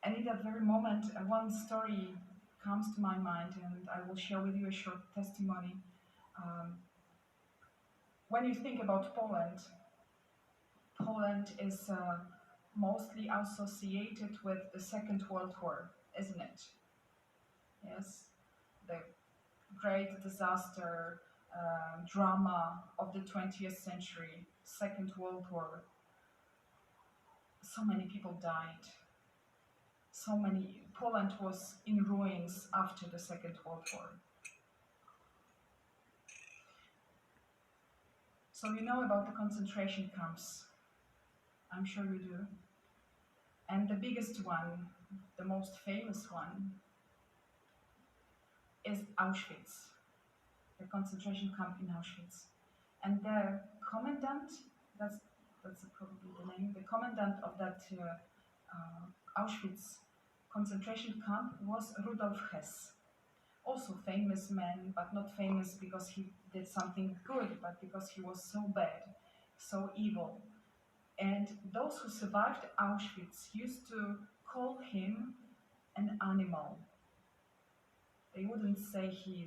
And in that very moment, one story comes to my mind, and I will share with you a short testimony. When you think about Poland, Poland is mostly associated with the Second World War, isn't it? Yes, the great disaster, drama of the 20th century, Second World War. So many people died. Poland was in ruins after the Second World War. So you know about the concentration camps. I'm sure you do. And the biggest one, the most famous one, is Auschwitz, the concentration camp in Auschwitz. And the commandant, that's probably the name, the commandant of that Auschwitz concentration camp was Rudolf Hess. Also famous man, but not famous because he did something good, but because he was so bad, so evil. And those who survived Auschwitz used to call him an animal. They wouldn't say he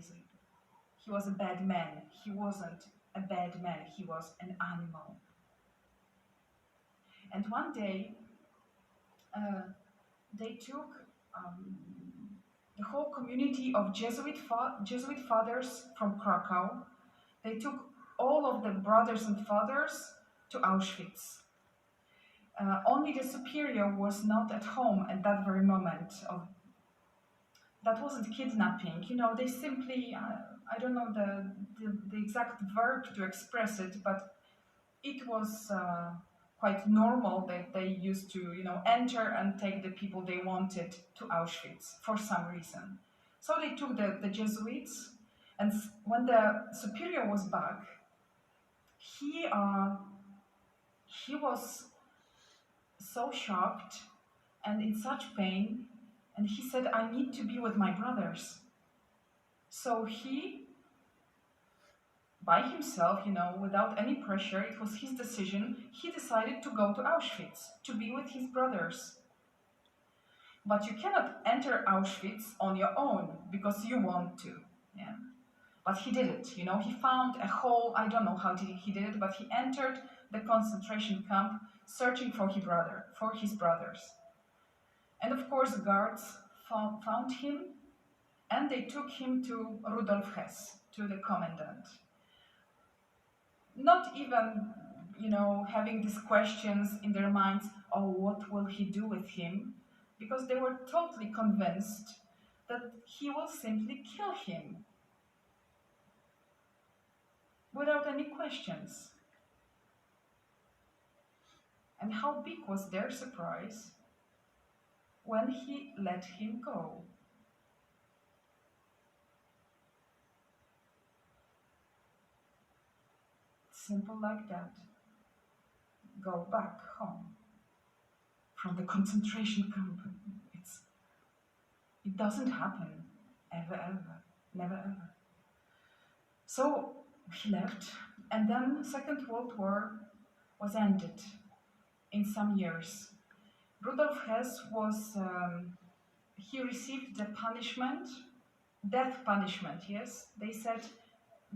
was a bad man. He wasn't a bad man, he was an animal. And one day, they took the whole community of Jesuit fathers from Krakow. They took all of the brothers and fathers to Auschwitz. Only the superior was not at home at that very moment. That wasn't kidnapping, they simply, I don't know the exact verb to express it, but it was quite normal that they used to, enter and take the people they wanted to Auschwitz for some reason. So they took the Jesuits, and when the superior was back, he was so shocked and in such pain, and he said, I need to be with my brothers. So he, by himself, without any pressure, it was his decision, he decided to go to Auschwitz, to be with his brothers. But you cannot enter Auschwitz on your own, because you want to, yeah? But he did it, he found a hole, I don't know how he did it, but he entered the concentration camp, searching for his brothers. And of course, guards found him, and they took him to Rudolf Hess, to the commandant. Not even, having these questions in their minds, oh, what will he do with him? Because they were totally convinced that he will simply kill him without any questions. And how big was their surprise when he let him go? Simple like that. Go back home from the concentration camp. It doesn't happen ever, never ever. So he left, and then Second World War was ended in some years. Rudolf Hess he received the punishment, death punishment, yes? They said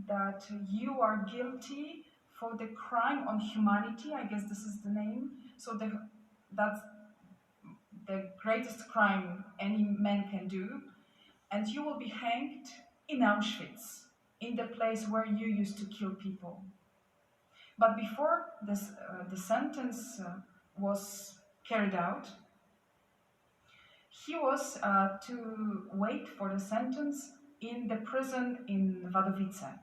that you are guilty for the crime on humanity, I guess this is the name. So that's the greatest crime any man can do. And you will be hanged in Auschwitz, in the place where you used to kill people. But before the sentence was carried out, he was to wait for the sentence in the prison in Wadowice.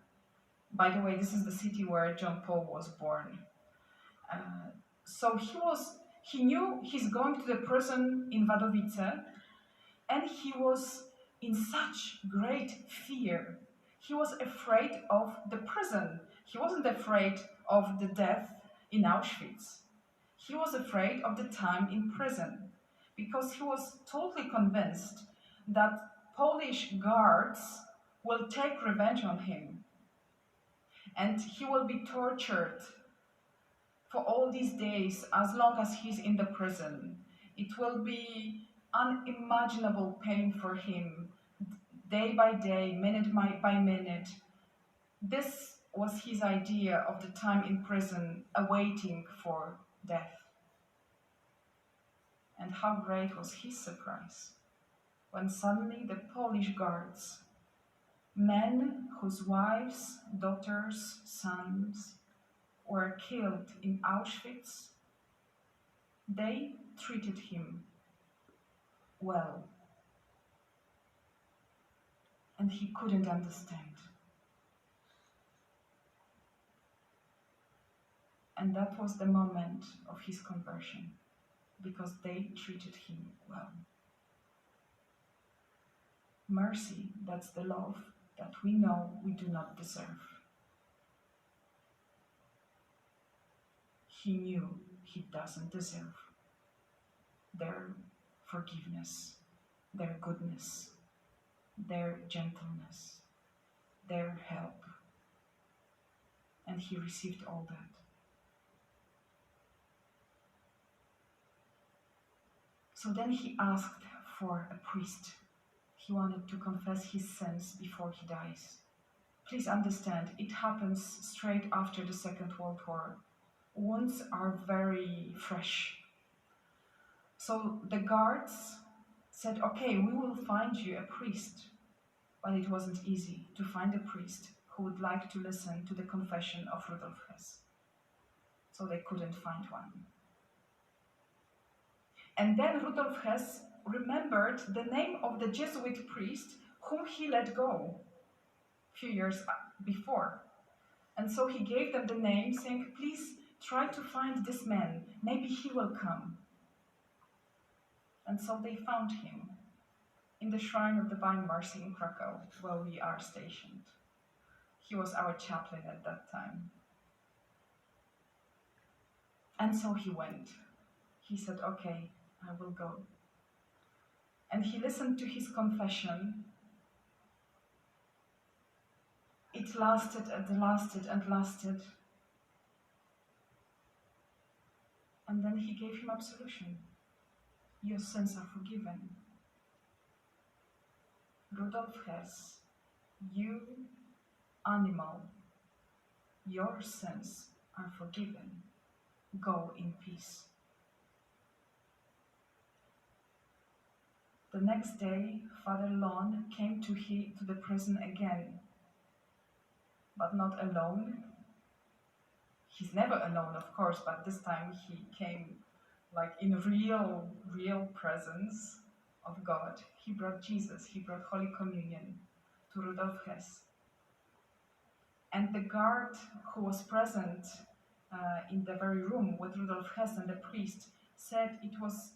By the way, this is the city where John Paul was born. So he knew he's going to the prison in Wadowice, and he was in such great fear. He was afraid of the prison. He wasn't afraid of the death in Auschwitz. He was afraid of the time in prison, because he was totally convinced that Polish guards will take revenge on him, and he will be tortured for all these days as long as he's in the prison. It will be unimaginable pain for him, day by day, minute by minute. This was his idea of the time in prison, awaiting for death. And how great was his surprise when suddenly the Polish guards, men whose wives, daughters, sons were killed in Auschwitz, they treated him well. And he couldn't understand. And that was the moment of his conversion, because they treated him well. Mercy, that's the love that we know we do not deserve. He knew he doesn't deserve their forgiveness, their goodness, their gentleness, their help. And he received all that. So then he asked for a priest. He wanted to confess his sins before he dies. Please understand, it happens straight after the Second World War. Wounds are very fresh. So the guards said, okay, we will find you a priest. But it wasn't easy to find a priest who would like to listen to the confession of Rudolf Hess. So they couldn't find one. And then Rudolf Hess remembered the name of the Jesuit priest whom he let go a few years before. And so he gave them the name, saying, please try to find this man. Maybe he will come. And so they found him in the Shrine of Divine Mercy in Krakow, where we are stationed. He was our chaplain at that time. And so he went. He said, okay, I will go. And he listened to his confession. It lasted and lasted and lasted. And then he gave him absolution. Your sins are forgiven. Rudolf Hess, you animal, your sins are forgiven. Go in peace. The next day, Father Lon came to the prison again, but not alone. He's never alone, of course, but this time he came like in real presence of God. He brought Jesus, he brought Holy Communion to Rudolf Hess. And the guard who was present in the very room with Rudolf Hess and the priest said it was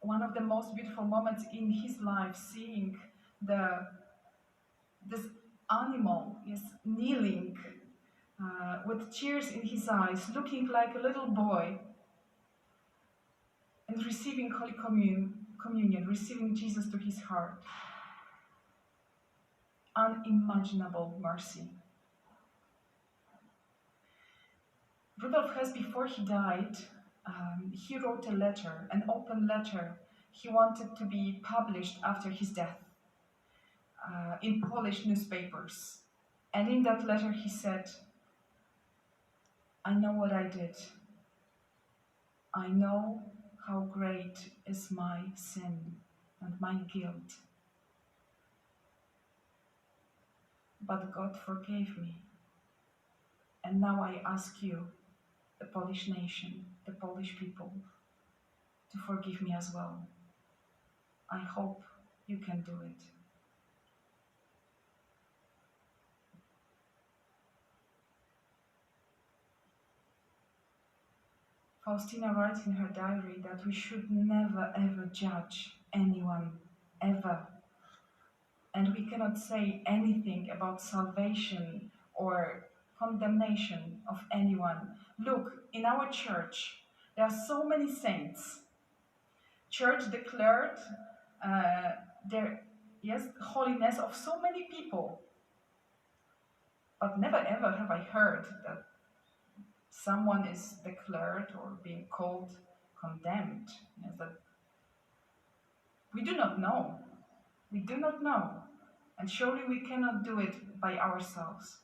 one of the most beautiful moments in his life, seeing this animal is kneeling with tears in his eyes, looking like a little boy, and receiving Holy Communion, receiving Jesus to his heart. Unimaginable mercy. Rudolf Hess, before he died, he wrote a letter, an open letter. He wanted to be published after his death in Polish newspapers. And in that letter he said, I know what I did. I know how great is my sin and my guilt. But God forgave me. And now I ask you, the Polish nation, the Polish people, to forgive me as well. I hope you can do it. Faustina writes in her diary that we should never ever judge anyone, ever. And we cannot say anything about salvation or condemnation of anyone. Look, in our church, there are so many saints. Church declared holiness of so many people. But never ever have I heard that someone is declared or being called condemned. Yes, that We do not know. We do not know. And surely we cannot do it by ourselves.